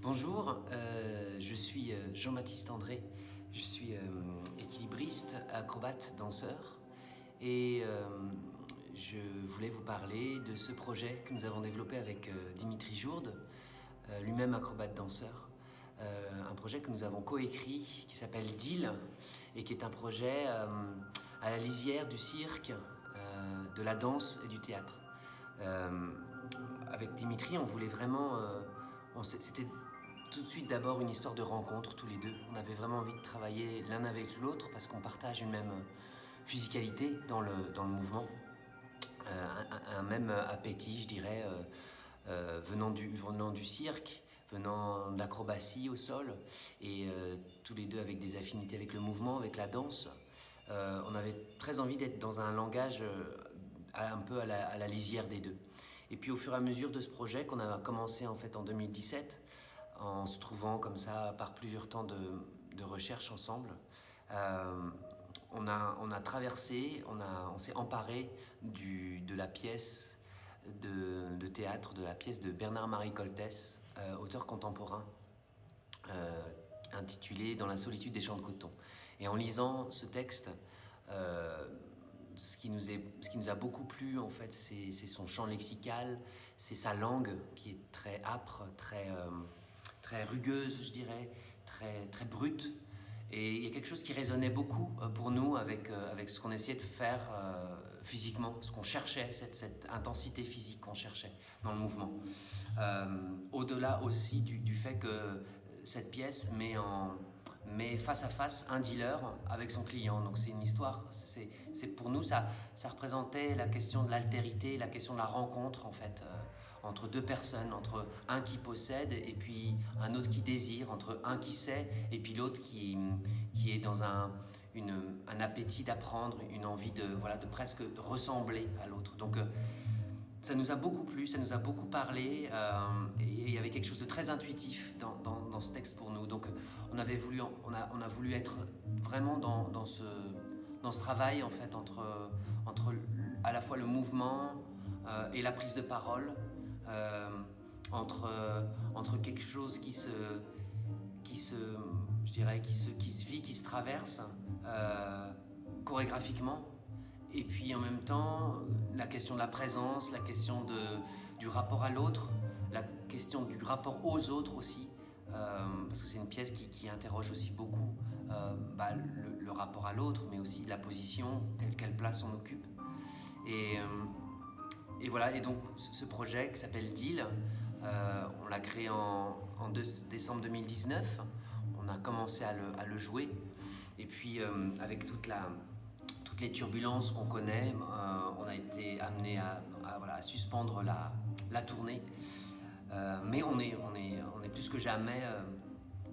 Bonjour, je suis Jean-Baptiste André, je suis équilibriste, acrobate, danseur et je voulais vous parler de ce projet que nous avons développé avec Dimitri Jourde, lui-même acrobate danseur. Un projet que nous avons coécrit qui s'appelle Deal et qui est un projet à la lisière du cirque, de la danse et du théâtre. Avec Dimitri, on voulait vraiment... c'était tout de suite d'abord une histoire de rencontre tous les deux. On avait vraiment envie de travailler l'un avec l'autre parce qu'on partage une même physicalité dans le mouvement, un même appétit, je dirais, venant du cirque, venant de l'acrobatie au sol, et tous les deux avec des affinités avec le mouvement, avec la danse. On avait très envie d'être dans un langage un peu à la lisière des deux. Et puis au fur et à mesure de ce projet qu'on a commencé en fait en 2017, en se trouvant comme ça par plusieurs temps de recherche ensemble, on a traversé, on s'est emparé de la pièce de théâtre, de la pièce de Bernard-Marie Coltès, auteur contemporain, intitulée Dans la solitude des champs de coton. Et en lisant ce texte, ce qui nous a beaucoup plu en fait, c'est son champ lexical, c'est sa langue qui est très âpre, très rugueuse, je dirais, très brute. Et il y a quelque chose qui résonnait beaucoup pour nous avec ce qu'on essayait de faire physiquement, ce qu'on cherchait, cette intensité physique qu'on cherchait dans le mouvement. Au-delà aussi du fait que cette pièce met face à face un dealer avec son client. Donc c'est une histoire, pour nous, ça représentait la question de l'altérité, la question de la rencontre en fait, entre deux personnes, entre un qui possède et puis un autre qui désire, entre un qui sait et puis l'autre qui est dans un appétit d'apprendre, une envie de presque de ressembler à l'autre. Donc ça nous a beaucoup plu, ça nous a beaucoup parlé, et il y avait quelque chose de très intuitif dans ce texte pour nous. Donc on a voulu être vraiment dans ce travail en fait entre à la fois le mouvement et la prise de parole, entre quelque chose qui se vit, qui se traverse chorégraphiquement. Et puis en même temps, la question de la présence, la question du rapport à l'autre, la question du rapport aux autres aussi, parce que c'est une pièce qui interroge aussi beaucoup le rapport à l'autre, mais aussi la position, quelle place on occupe. Et voilà, et donc ce projet qui s'appelle Deal, on l'a créé en décembre 2019, on a commencé à le jouer, et puis avec toutes les turbulences qu'on connaît, on a été amené à suspendre la tournée. Mais on est plus que jamais,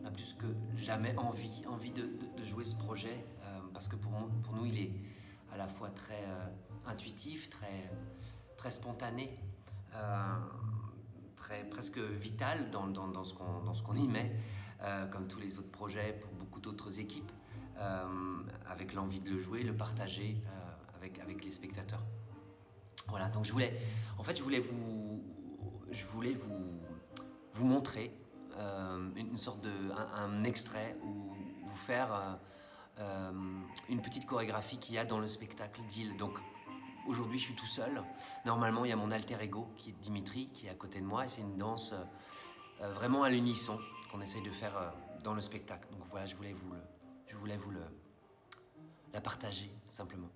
on a plus que jamais envie de jouer ce projet, parce que pour nous il est à la fois très intuitif, très spontané, très presque vital dans ce qu'on y met, comme tous les autres projets pour beaucoup d'autres équipes, avec l'envie de le jouer, le partager avec les spectateurs. Voilà, donc je voulais vous montrer une sorte un extrait ou vous faire une petite chorégraphie qu'il y a dans le spectacle Deal. Donc aujourd'hui je suis tout seul, normalement il y a mon alter ego qui est Dimitri qui est à côté de moi, et c'est une danse vraiment à l'unisson qu'on essaye de faire dans le spectacle. Donc voilà, je voulais vous la partager simplement.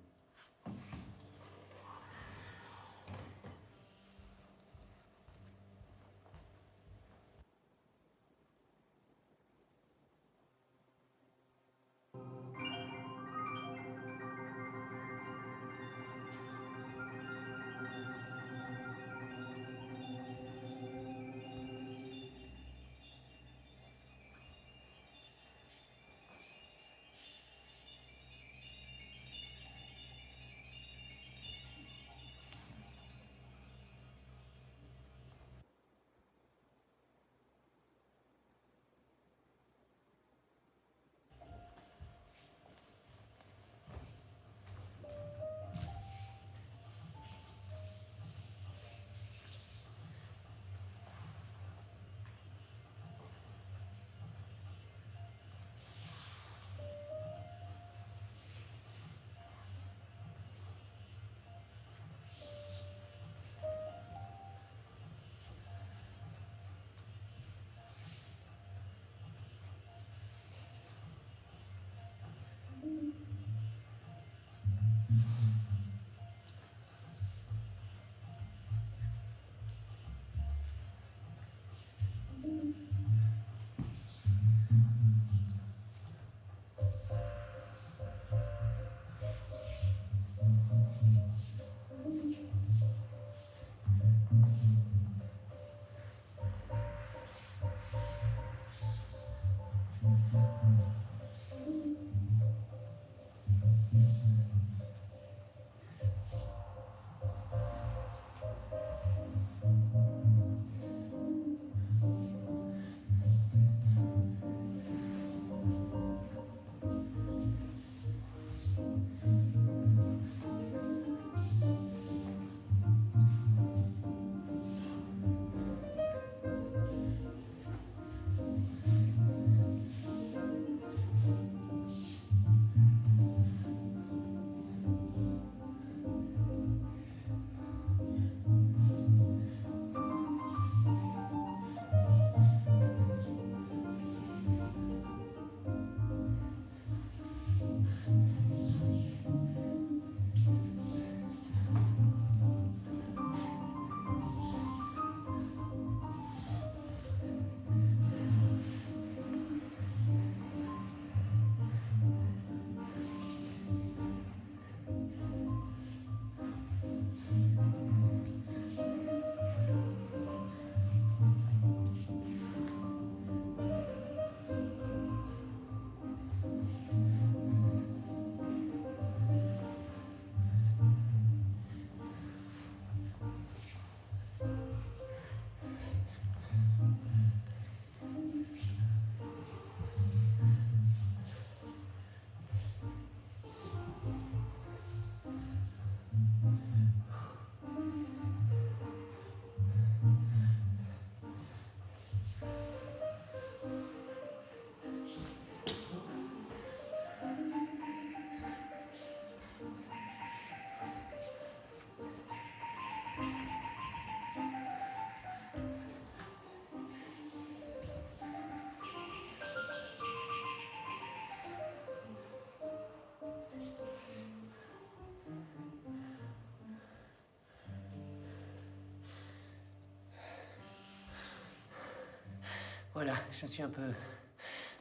Voilà, je me suis un peu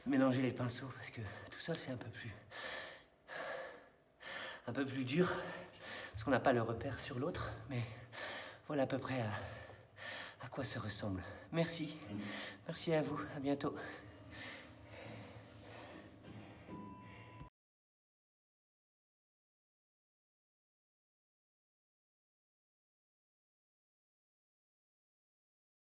mélangé les pinceaux parce que tout seul c'est un peu plus dur parce qu'on n'a pas le repère sur l'autre, mais voilà à peu près à quoi ça ressemble. Merci, merci à vous, à bientôt.